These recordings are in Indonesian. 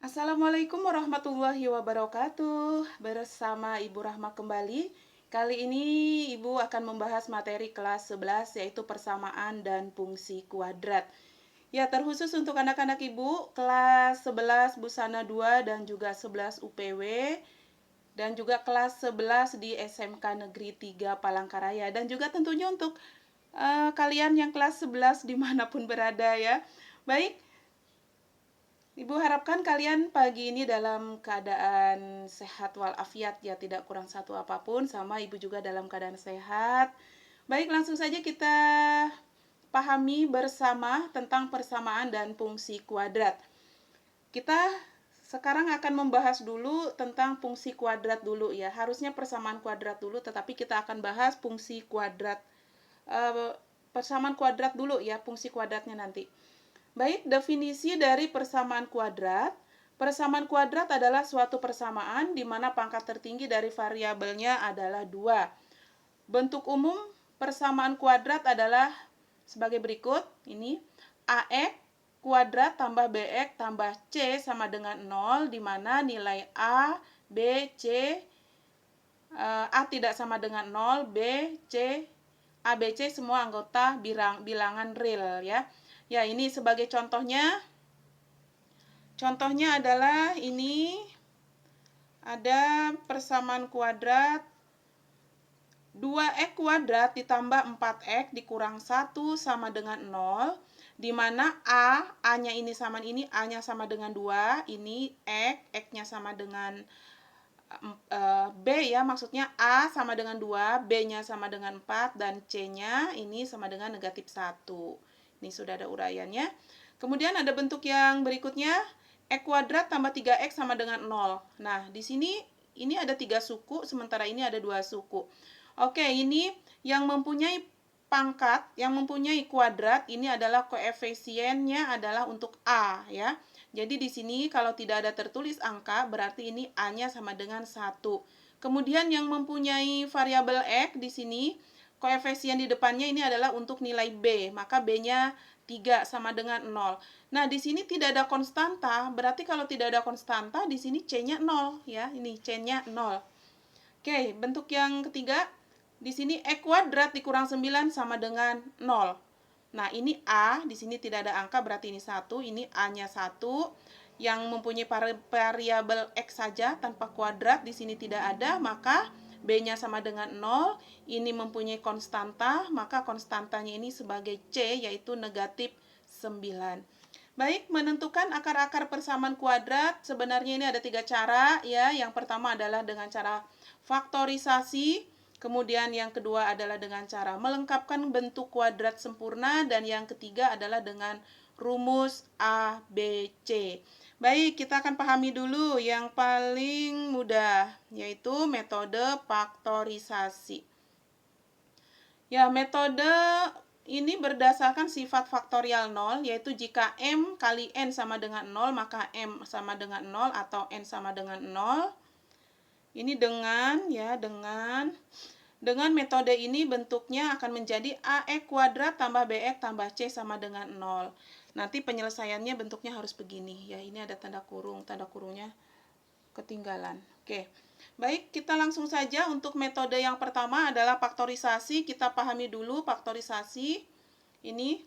Assalamualaikum warahmatullahi wabarakatuh. Bersama Ibu Rahma kembali. Kali ini Ibu akan membahas materi kelas 11 yaitu persamaan dan fungsi kuadrat. Ya, terkhusus untuk anak-anak Ibu kelas 11 Busana 2 dan juga 11 UPW dan juga kelas 11 di SMK Negeri 3 Palangkaraya dan juga tentunya untuk kalian yang kelas 11 dimanapun berada ya. Baik, Ibu harapkan kalian pagi ini dalam keadaan sehat walafiat ya, tidak kurang satu apapun, sama Ibu juga dalam keadaan sehat. Baik, langsung saja kita pahami bersama tentang persamaan dan fungsi kuadrat. Kita sekarang akan membahas dulu tentang fungsi kuadrat dulu ya. Harusnya persamaan kuadrat dulu, tetapi kita akan bahas fungsi kuadrat. Persamaan kuadrat dulu ya, fungsi kuadratnya nanti. Baik, definisi dari persamaan kuadrat. Persamaan kuadrat adalah suatu persamaan di mana pangkat tertinggi dari variabelnya adalah 2. Bentuk umum persamaan kuadrat adalah sebagai berikut. Ini AX kuadrat tambah BX tambah C sama dengan 0, di mana nilai A, B, C, A tidak sama dengan 0, B, C, A, B, C semua anggota bilangan real ya. Ya, ini sebagai contohnya. Contohnya adalah ini ada persamaan kuadrat 2x kuadrat ditambah 4x dikurang 1 sama dengan 0, di mana A-nya ini sama ini, A-nya sama dengan 2, ini X-nya sama dengan B ya, maksudnya A sama dengan 2, B-nya sama dengan 4, dan C-nya ini sama dengan negatif 1. Ini sudah ada uraiannya. Kemudian ada bentuk yang berikutnya, X kuadrat tambah 3X sama dengan 0. Nah, di sini ini ada 3 suku, sementara ini ada 2 suku. Oke, ini yang mempunyai pangkat, yang mempunyai kuadrat, ini adalah koefisiennya adalah untuk A ya. Jadi di sini kalau tidak ada tertulis angka, berarti ini A-nya sama dengan 1. Kemudian yang mempunyai variabel X di sini, koefisien di depannya ini adalah untuk nilai B, maka B-nya 3 sama dengan 0. Nah, di sini tidak ada konstanta, berarti kalau tidak ada konstanta, di sini C-nya 0 ya. Ini C-nya 0. Oke, bentuk yang ketiga, di sini X kuadrat dikurang 9 sama dengan 0. Nah, ini A, di sini tidak ada angka, berarti ini 1, ini A-nya 1. Yang mempunyai variabel X saja tanpa kuadrat, di sini tidak ada, maka B-nya sama dengan 0. Ini mempunyai konstanta, maka konstantanya ini sebagai C, yaitu negatif 9. Baik, menentukan akar-akar persamaan kuadrat, sebenarnya ini ada 3 cara ya. Yang pertama adalah dengan cara faktorisasi, kemudian yang kedua adalah dengan cara melengkapkan bentuk kuadrat sempurna, dan yang ketiga adalah dengan rumus A, B, C. Baik, kita akan pahami dulu yang paling mudah, yaitu metode faktorisasi. Ya, metode ini berdasarkan sifat faktorial 0, yaitu jika M kali N sama dengan 0, maka M sama dengan 0 atau N sama dengan 0. Ini dengan metode ini bentuknya akan menjadi AX kuadrat tambah BX tambah C sama dengan 0. Nanti penyelesaiannya bentuknya harus begini. Ya, ini ada tanda kurungnya ketinggalan. Oke. Baik, kita langsung saja untuk metode yang pertama adalah faktorisasi. Kita pahami dulu faktorisasi. Ini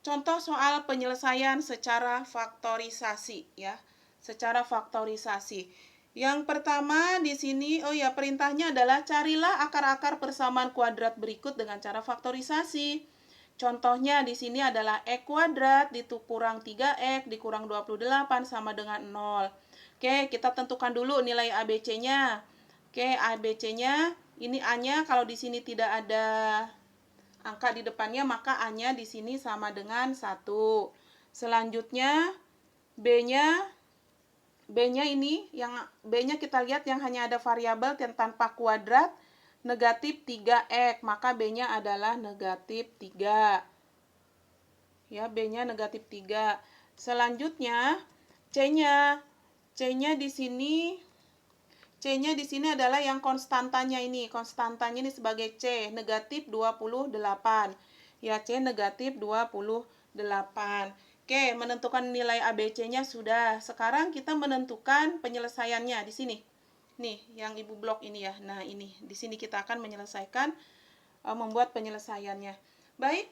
contoh soal penyelesaian secara faktorisasi ya. Secara faktorisasi. Yang pertama di sini, perintahnya adalah carilah akar-akar persamaan kuadrat berikut dengan cara faktorisasi. Contohnya di sini adalah X kuadrat dikurang 3X dikurang 28 sama dengan 0. Oke, kita tentukan dulu nilai ABC-nya. Oke, ABC-nya, ini A-nya kalau di sini tidak ada angka di depannya, maka A-nya di sini sama dengan 1. Selanjutnya, B-nya ini, yang B-nya kita lihat yang hanya ada variabel dan tanpa kuadrat, negatif 3X, maka B-nya adalah negatif 3. Ya, B-nya negatif 3. Selanjutnya, C-nya di sini adalah yang konstantanya ini. Konstantanya ini sebagai C, negatif 28. Ya, C negatif 28. Oke, menentukan nilai ABC-nya sudah. Sekarang kita menentukan penyelesaiannya di sini. Nih, yang Ibu blok ini ya. Nah, ini. Di sini kita akan menyelesaikan, membuat penyelesaiannya. Baik,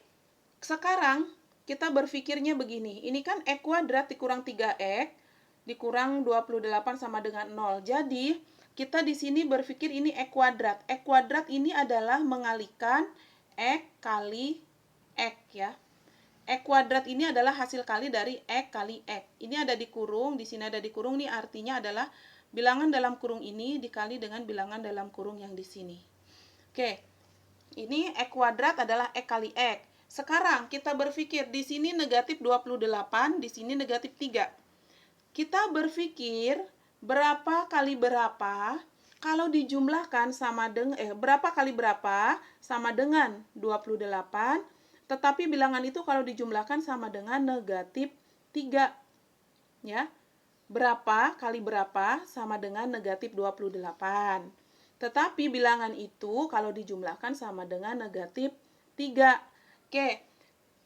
sekarang kita berpikirnya begini. Ini kan X kuadrat dikurang 3X dikurang 28 sama dengan 0. Jadi, kita di sini berpikir ini X kuadrat. X kuadrat ini adalah mengalikan X kali X ya. X kuadrat ini adalah hasil kali dari X kali X. Ini ada di kurung, di sini ada di kurung, ini artinya adalah bilangan dalam kurung ini dikali dengan bilangan dalam kurung yang di sini. Oke, ini X kuadrat adalah X kali X. Sekarang kita berpikir di sini negatif 28, di sini negatif 3. Kita berpikir berapa kali berapa kalau dijumlahkan sama dengan berapa kali berapa sama dengan 28. Tetapi bilangan itu kalau dijumlahkan sama dengan negatif 3. Ya. Berapa kali berapa sama dengan negatif 28. Tetapi bilangan itu kalau dijumlahkan sama dengan negatif 3. Oke.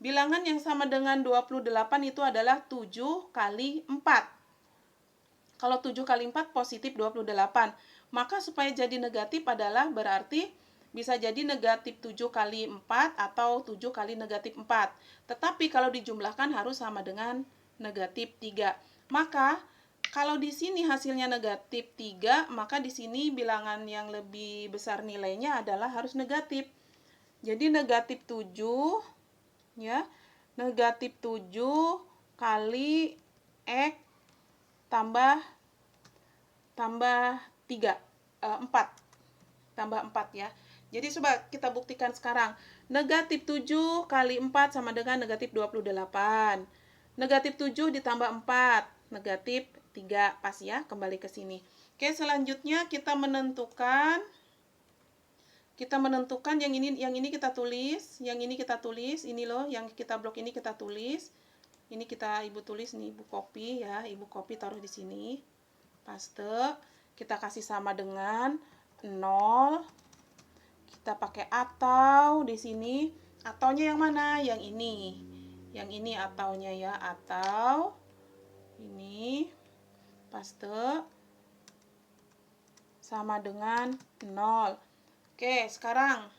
Bilangan yang sama dengan 28 itu adalah 7 kali 4. Kalau 7 kali 4 positif 28. Maka supaya jadi negatif adalah berarti bisa jadi negatif 7 kali 4 atau 7 kali negatif 4. Tetapi kalau dijumlahkan harus sama dengan negatif 3. Maka kalau di sini hasilnya negatif 3, maka di sini bilangan yang lebih besar nilainya adalah harus negatif. Jadi negatif 7 ya. Negatif 7 kali X tambah 3, 4. Tambah 4 ya. Jadi coba kita buktikan sekarang. Negatif 7 kali 4 sama dengan negatif 28. Negatif 7 ditambah 4. Negatif 3. Pas ya, kembali ke sini. Oke, selanjutnya kita menentukan yang ini kita tulis, yang ini kita tulis, ini loh yang kita blok ini kita tulis. Ini Ibu tulis nih, Ibu copy ya, Ibu copy taruh di sini. Paste, kita kasih sama dengan 0. Kita pakai atau di sini. Ataunya yang mana? Yang ini. Yang ini ataunya ya, atau ini paste sama dengan 0. Oke, sekarang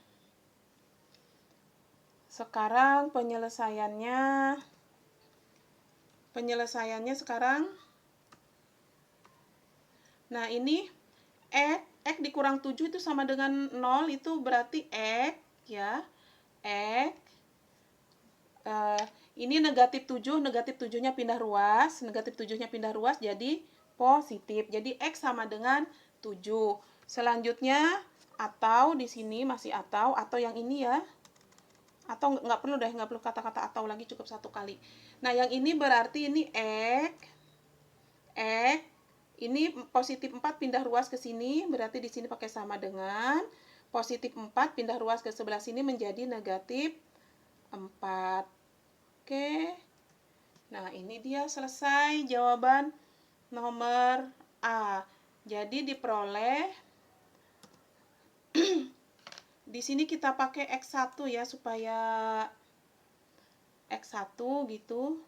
penyelesaiannya sekarang. Nah, ini X dikurang 7 itu sama dengan 0, itu berarti X ya. X ini negatif 7, negatif 7-nya pindah ruas, negatif 7-nya pindah ruas jadi positif. Jadi X sama dengan 7. Selanjutnya atau di sini masih atau yang ini ya. Atau nggak perlu kata-kata atau lagi, cukup satu kali. Nah, yang ini berarti ini X ini positif 4 pindah ruas ke sini, berarti di sini pakai sama dengan positif 4 pindah ruas ke sebelah sini menjadi negatif 4. Oke. Nah, ini dia selesai jawaban nomor A. Jadi diperoleh di sini kita pakai X1 ya, supaya X1 gitu.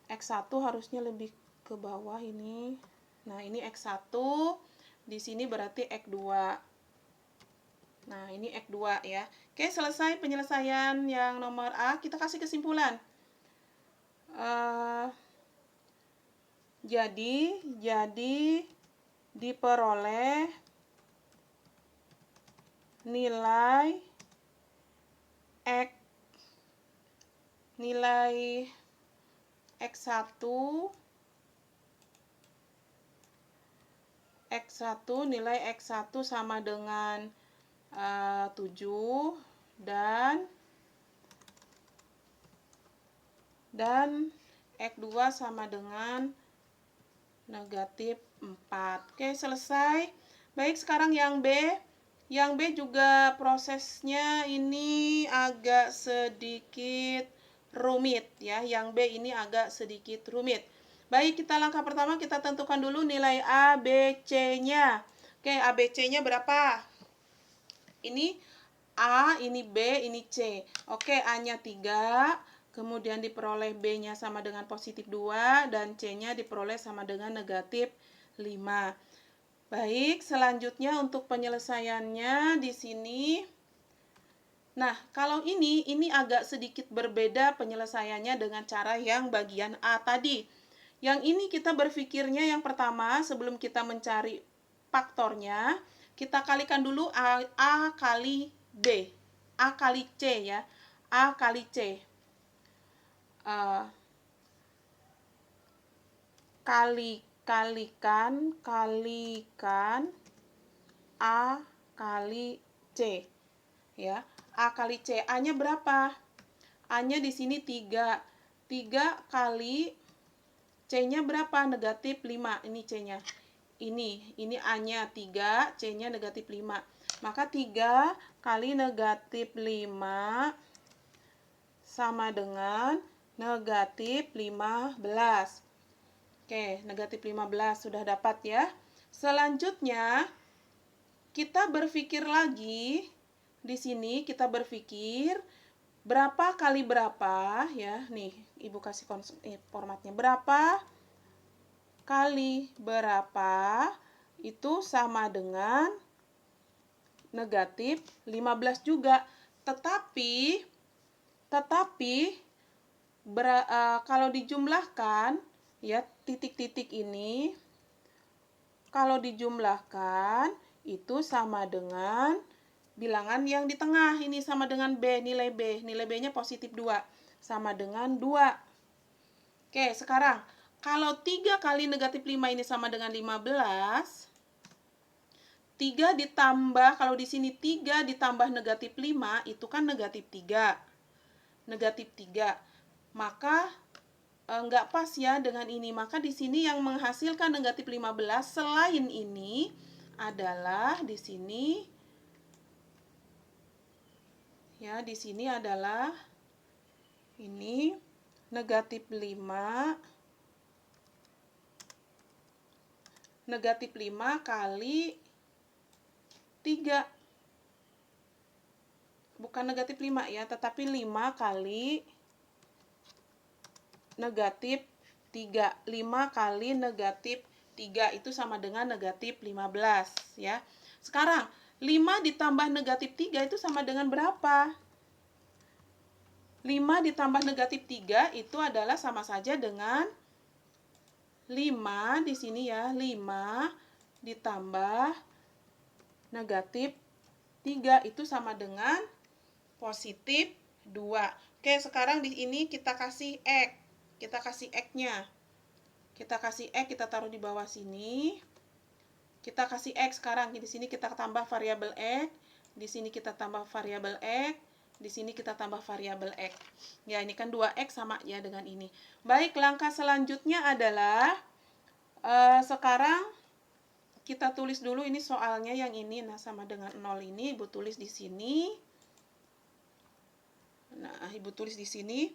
X1 harusnya lebih ke bawah ini. Nah, ini X1, di sini berarti X2. Nah, ini X2 ya. Oke, selesai penyelesaian yang nomor A. Kita kasih kesimpulan. Jadi diperoleh nilai X1 nilai X1 sama dengan 7 dan X2 sama dengan negatif 4. Oke, selesai. Baik, sekarang yang B. Yang B juga prosesnya ini agak sedikit rumit ya. Yang B ini agak sedikit rumit. Baik, langkah pertama kita tentukan dulu nilai A, B, C-nya. Oke, A, B, C-nya berapa? Ini A, ini B, ini C. Oke, A-nya 3, kemudian diperoleh B-nya sama dengan positif 2, dan C-nya diperoleh sama dengan negatif 5. Baik, selanjutnya untuk penyelesaiannya di sini. Nah, kalau ini agak sedikit berbeda penyelesaiannya dengan cara yang bagian A tadi. Yang ini kita berpikirnya yang pertama, sebelum kita mencari faktornya, kita kalikan dulu A kali B. A kali C ya. A kali C. Kalikan A kali C ya. A kali C, A-nya berapa? A-nya di sini 3. 3 kali C-nya berapa? Negatif 5. Ini C-nya. Ini A-nya 3, C-nya negatif 5. Maka 3 kali negatif 5 sama dengan negatif 15. Oke, negatif 15 sudah dapat ya. Selanjutnya, kita berpikir lagi. Di sini kita berpikir berapa kali berapa ya. Nih, Ibu kasih formatnya. Berapa kali berapa itu sama dengan negatif 15 juga. Tetapi kalau dijumlahkan ya, titik-titik ini kalau dijumlahkan itu sama dengan bilangan yang di tengah. Ini sama dengan B, nilai B. Nilai B-nya positif 2. Sama dengan 2. Oke, sekarang kalau 3 kali negatif 5 ini sama dengan 15. 3 ditambah, kalau di sini 3 ditambah negatif 5, itu kan negatif 3. Negatif 3. Maka nggak pas ya dengan ini. Maka di sini yang menghasilkan negatif 15 selain ini adalah di sini ya, di sini adalah ini negatif 5 kali 3. Bukan negatif 5 ya, tetapi 5 kali negatif 3. 5 kali negatif 3 itu sama dengan negatif 15 ya. Sekarang 5 ditambah negatif 3 itu sama dengan berapa? 5 ditambah negatif 3 itu adalah sama saja dengan 5 di sini ya. 5 ditambah negatif 3 itu sama dengan positif 2. Oke, sekarang di ini kita kasih X. Kita kasih X-nya. Kita kasih X, kita taruh di bawah sini. Kita kasih X sekarang. Di sini kita tambah variabel X. Di sini kita tambah variabel X. Di sini kita tambah variabel X. Ya, ini kan 2X sama ya dengan ini. Baik, langkah selanjutnya adalah sekarang kita tulis dulu ini soalnya yang ini. Nah, sama dengan 0 ini Ibu tulis di sini. Nah, Ibu tulis di sini.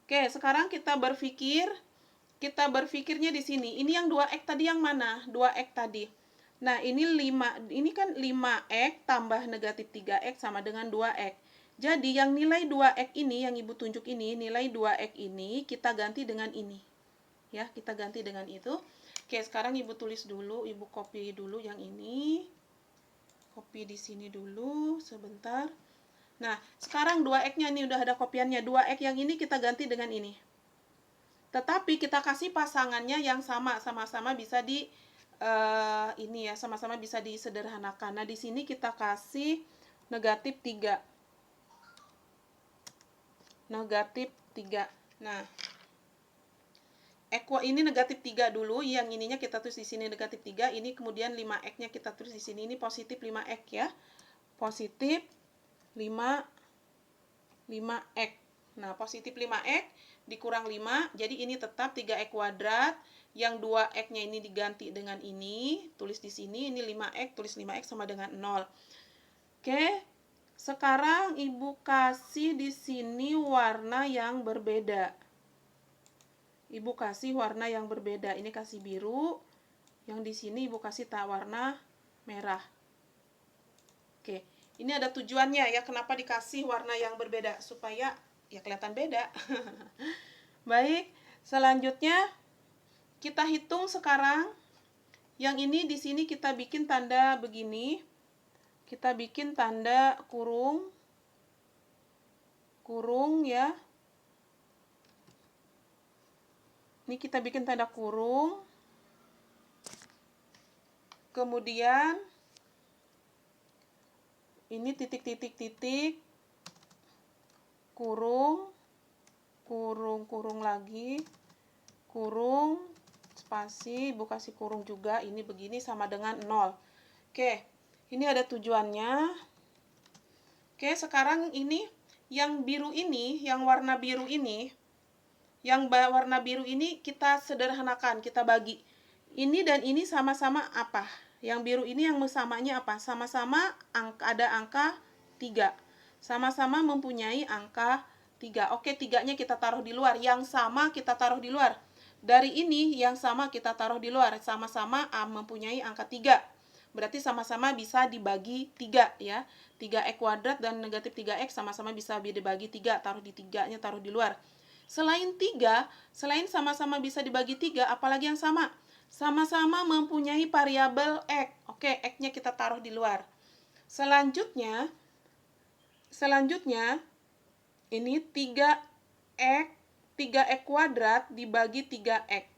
Oke, sekarang kita berpikirnya di sini. Ini yang 2X tadi yang mana? 2X tadi. Nah, ini kan 5X tambah negatif 3X sama dengan 2X. Jadi, yang nilai 2X ini, yang Ibu tunjuk ini, nilai 2X ini, kita ganti dengan ini. Ya, kita ganti dengan itu. Oke, sekarang Ibu tulis dulu, Ibu copy dulu yang ini. Copy di sini dulu, sebentar. Nah, sekarang 2X-nya ini udah ada kopiannya. 2X yang ini kita ganti dengan ini. Tetapi kita kasih pasangannya yang sama-sama bisa ini ya, sama-sama bisa disederhanakan. Nah, di sini kita kasih negatif 3. Negatif 3. Nah, ini negatif 3 dulu, yang ininya kita tulis di sini negatif 3, ini kemudian 5X-nya kita tulis di sini, ini positif 5X ya. Positif 5X. Nah, positif 5X dikurang 5, jadi ini tetap 3X kuadrat. Yang 2X-nya ini diganti dengan ini, tulis di sini, ini 5X, tulis 5X sama dengan 0. Oke, sekarang Ibu kasih di sini warna yang berbeda. Ibu kasih warna yang berbeda. Ini kasih biru, yang di sini Ibu kasih warna merah. Oke. Ini ada tujuannya ya, kenapa dikasih warna yang berbeda, supaya Ya kelihatan beda. Baik, selanjutnya kita hitung sekarang. Yang ini di sini kita bikin tanda begini. Kita bikin tanda kurung. Kurung ya. Ini kita bikin tanda kurung. Kemudian ini titik-titik-titik. Kurung, kurung lagi, kurung, spasi, ibu kasih kurung juga, ini begini sama dengan 0. Oke, ini ada tujuannya. Oke, sekarang ini yang biru ini, yang warna biru ini, kita sederhanakan, kita bagi. Ini dan ini sama-sama apa? Yang biru ini yang samanya apa? Sama-sama ada angka 3. Sama-sama mempunyai angka 3. Oke, 3-nya kita taruh di luar. Yang sama kita taruh di luar. Dari ini yang sama kita taruh di luar. Sama-sama mempunyai angka 3. Berarti sama-sama bisa dibagi 3 ya. 3x kuadrat dan negatif 3x sama-sama bisa dibagi 3. Taruh di 3-nya, taruh di luar. Selain 3, selain sama-sama bisa dibagi 3, apalagi yang sama? Sama-sama mempunyai variabel x. Oke, x-nya kita taruh di luar. Selanjutnya ini 3x kuadrat dibagi 3x.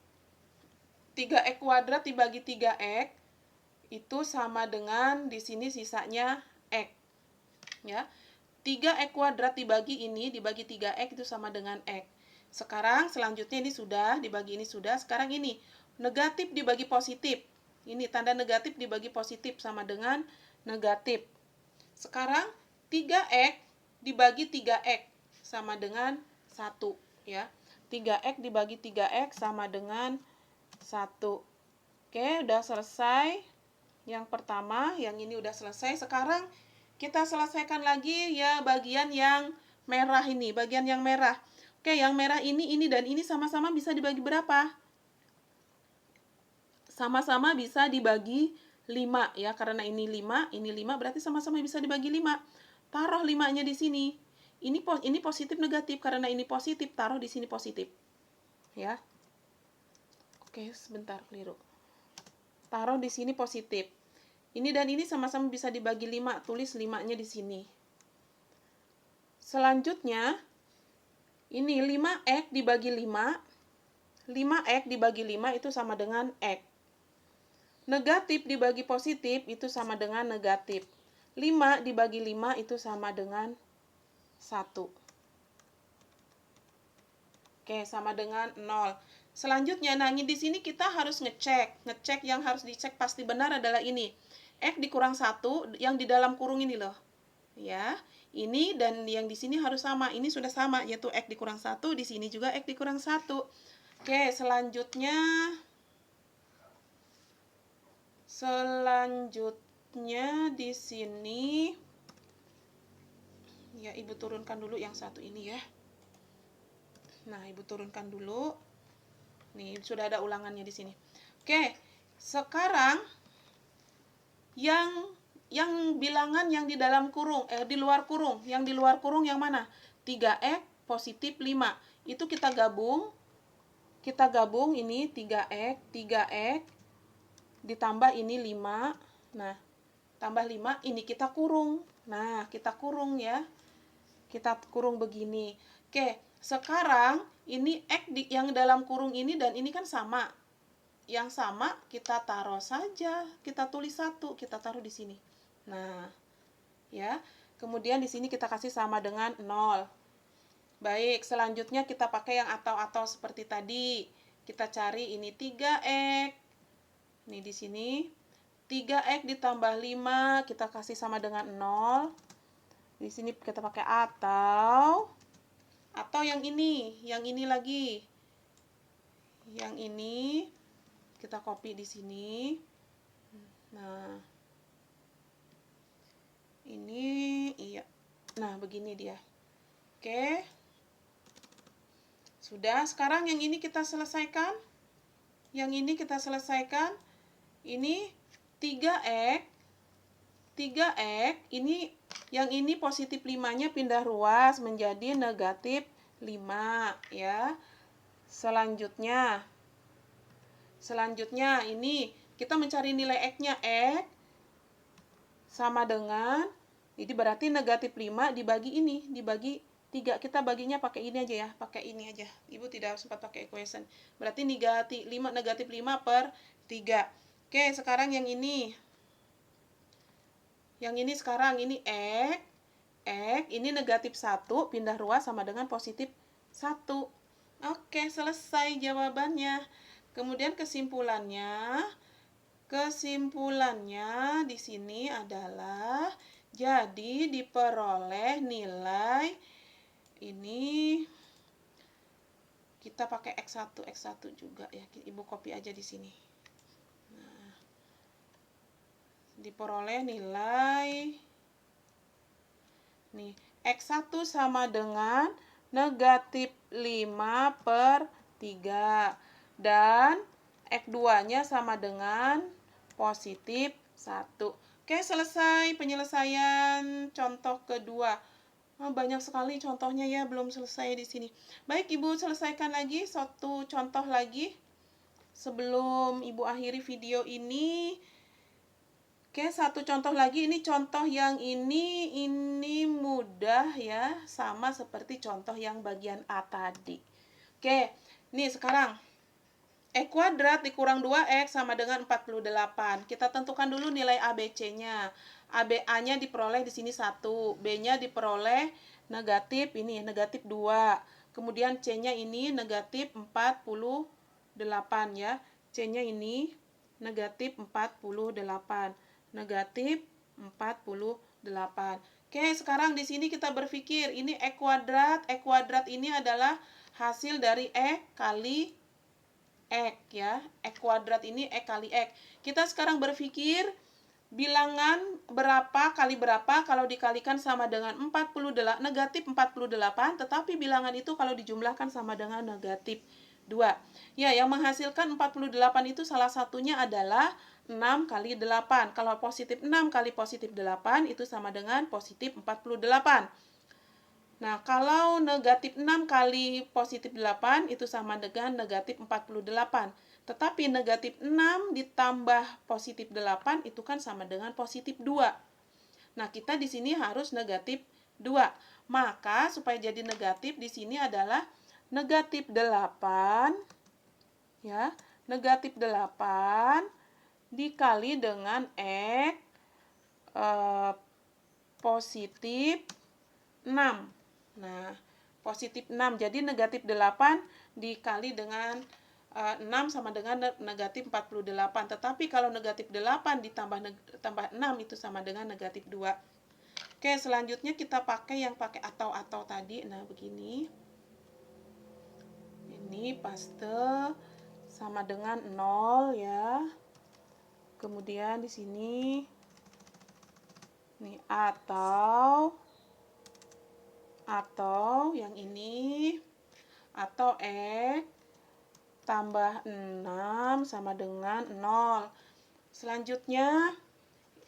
3x kuadrat dibagi 3x itu sama dengan di sini sisanya x. Ya. 3x kuadrat dibagi 3x itu sama dengan x. Sekarang selanjutnya ini sudah dibagi ini sudah. Sekarang ini negatif dibagi positif. Ini tanda negatif dibagi positif sama dengan negatif. Sekarang 3x dibagi 3x sama dengan 1 ya. 3x dibagi 3x sama dengan 1. Oke, udah selesai. Yang pertama, yang ini udah selesai. Sekarang kita selesaikan lagi ya bagian yang merah ini, bagian yang merah. Oke, yang merah ini dan ini sama-sama bisa dibagi berapa? Sama-sama bisa dibagi 5 ya, karena ini 5 berarti sama-sama bisa dibagi 5. Taruh 5-nya di sini. Ini positif negatif, karena ini positif, taruh di sini positif. Ya. Oke, sebentar keliru. Taruh di sini positif. Ini dan ini sama-sama bisa dibagi 5, tulis 5-nya di sini. Selanjutnya ini 5x dibagi 5. 5x dibagi 5 itu sama dengan x. Negatif dibagi positif itu sama dengan negatif. 5 dibagi 5 itu sama dengan 1. Oke, sama dengan 0. Selanjutnya, nah di sini kita harus ngecek. Ngecek yang harus dicek pasti benar adalah ini. X dikurang 1 yang di dalam kurung ini loh. Ya, ini dan yang di sini harus sama. Ini sudah sama, yaitu X dikurang 1. Di sini juga X dikurang 1. Oke, selanjutnya di sini ya, Ibu turunkan dulu yang satu ini ya. Nah, Ibu turunkan dulu. Nih, sudah ada ulangannya di sini. Oke, sekarang yang bilangan yang di dalam kurung, di luar kurung. Yang di luar kurung yang mana? 3x positif 5. Itu kita gabung. Kita gabung ini 3x ditambah ini 5. Nah, tambah 5, ini kita kurung. Nah, kita kurung ya. Kita kurung begini. Oke, sekarang ini X yang dalam kurung ini dan ini kan sama. Yang sama kita taruh saja. Kita tulis 1, kita taruh di sini. Nah, ya. Kemudian di sini kita kasih sama dengan 0. Baik, selanjutnya kita pakai yang atau-atau seperti tadi. Kita cari ini 3x. Ini di sini 3x ditambah 5 kita kasih sama dengan 0. Di sini kita pakai atau yang ini lagi. Yang ini kita copy di sini. Nah, ini iya. Nah, begini dia. Oke. Sudah, sekarang yang ini kita selesaikan. Yang ini kita selesaikan. Ini 3x ini Yang ini positif 5-nya pindah ruas menjadi negatif 5 ya. Selanjutnya ini kita mencari nilai X-nya. X sama dengan, jadi berarti negatif 5 dibagi ini, dibagi 3. Kita baginya pakai ini aja ya, pakai ini aja. Ibu tidak sempat pakai equation. Berarti negatif 5 per 3. Oke, sekarang yang ini. Yang ini sekarang, ini X. Ini negatif 1, pindah ruas sama dengan positif 1. Oke, selesai jawabannya. Kemudian kesimpulannya di sini adalah jadi diperoleh nilai ini, kita pakai X1 juga ya. Ibu copy aja di sini. Nah, diperoleh nilai nih X1 sama dengan negatif 5 per 3 dan X2-nya sama dengan positif 1. Oke, selesai penyelesaian contoh kedua. Banyak sekali contohnya ya, belum selesai di sini. Baik, Ibu selesaikan lagi satu contoh lagi sebelum Ibu akhiri video ini. Oke, satu contoh lagi. Ini contoh yang ini mudah ya, sama seperti contoh yang bagian A tadi. Oke, nih sekarang X kuadrat dikurang 2X sama dengan 48. Kita tentukan dulu nilai ABC-nya. A-nya diperoleh di sini 1, B-nya diperoleh negatif ini, negatif 2. Kemudian C-nya ini negatif 48 ya. C-nya ini negatif 48. Negatif 48. Oke, sekarang di sini kita berpikir ini X kuadrat. X kuadrat ini adalah hasil dari X kali X ya. X kuadrat ini X kali X. Kita sekarang berpikir bilangan berapa kali berapa kalau dikalikan sama dengan negatif 48, tetapi bilangan itu kalau dijumlahkan sama dengan negatif 2. Ya, yang menghasilkan 48 itu salah satunya adalah 6 kali 8. Kalau positif 6 kali positif 8 itu sama dengan positif 48. Nah, kalau negatif 6 kali positif 8 itu sama dengan negatif 48. Tetapi negatif 6 ditambah positif 8 itu kan sama dengan positif 2. Nah, kita di sini harus negatif 2. Maka supaya jadi negatif di sini adalah negatif 8 ya, negatif 8 dikali dengan X positif 6. Nah, positif 6. Jadi negatif 8 dikali dengan 6 sama dengan negatif 48. Tetapi kalau negatif 8 tambah 6 itu sama dengan negatif 2. Oke, selanjutnya kita pakai yang pakai atau tadi. Nah, begini. Ini paste sama dengan 0 ya. Kemudian di sini nih atau yang ini atau X tambah 6 sama dengan 0. Selanjutnya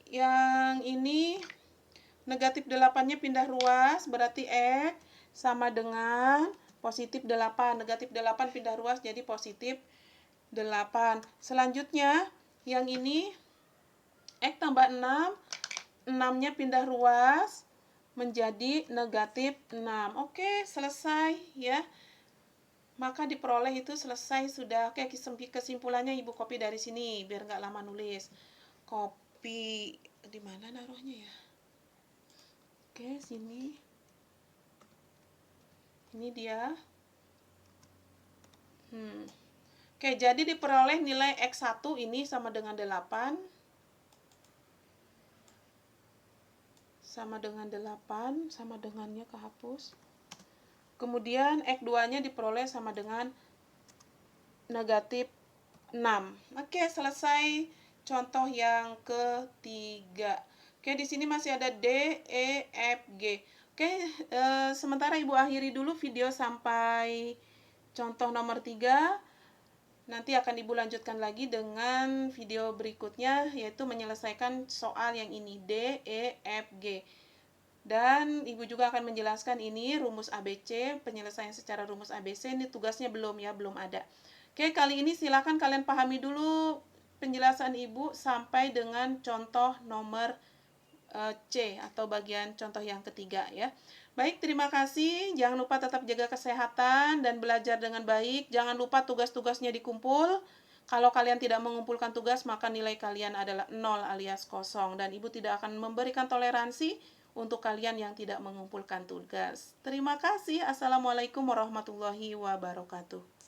yang ini negatif 8-nya pindah ruas, berarti X sama dengan positif 8. Negatif 8 pindah ruas jadi positif 8. Selanjutnya yang ini X tambah 6, 6-nya pindah ruas menjadi negatif 6. Oke, selesai ya. Maka diperoleh itu selesai sudah. Oke, kesimpulannya Ibu copy dari sini biar nggak lama nulis. Copy di mana naruhnya ya? Oke, sini. Ini dia. Oke, jadi diperoleh nilai X1 ini sama dengan 8. Sama dengan 8, sama dengannya kehapus. Kemudian X2-nya diperoleh sama dengan negatif 6. Oke, selesai contoh yang ketiga. Oke, di sini masih ada D, E, F, G. Oke, sementara Ibu akhiri dulu video sampai contoh nomor 3. Nanti akan Ibu lanjutkan lagi dengan video berikutnya, yaitu menyelesaikan soal yang ini, D, E, F, G. Dan Ibu juga akan menjelaskan ini rumus ABC, penyelesaian secara rumus ABC, ini tugasnya belum ya, belum ada. Oke, kali ini silakan kalian pahami dulu penjelasan Ibu sampai dengan contoh nomor C atau bagian contoh yang ketiga ya. Baik, terima kasih. Jangan lupa tetap jaga kesehatan dan belajar dengan baik. Jangan lupa tugas-tugasnya dikumpul. Kalau kalian tidak mengumpulkan tugas, maka nilai kalian adalah 0 alias kosong. Dan Ibu tidak akan memberikan toleransi untuk kalian yang tidak mengumpulkan tugas. Terima kasih. Assalamualaikum warahmatullahi wabarakatuh.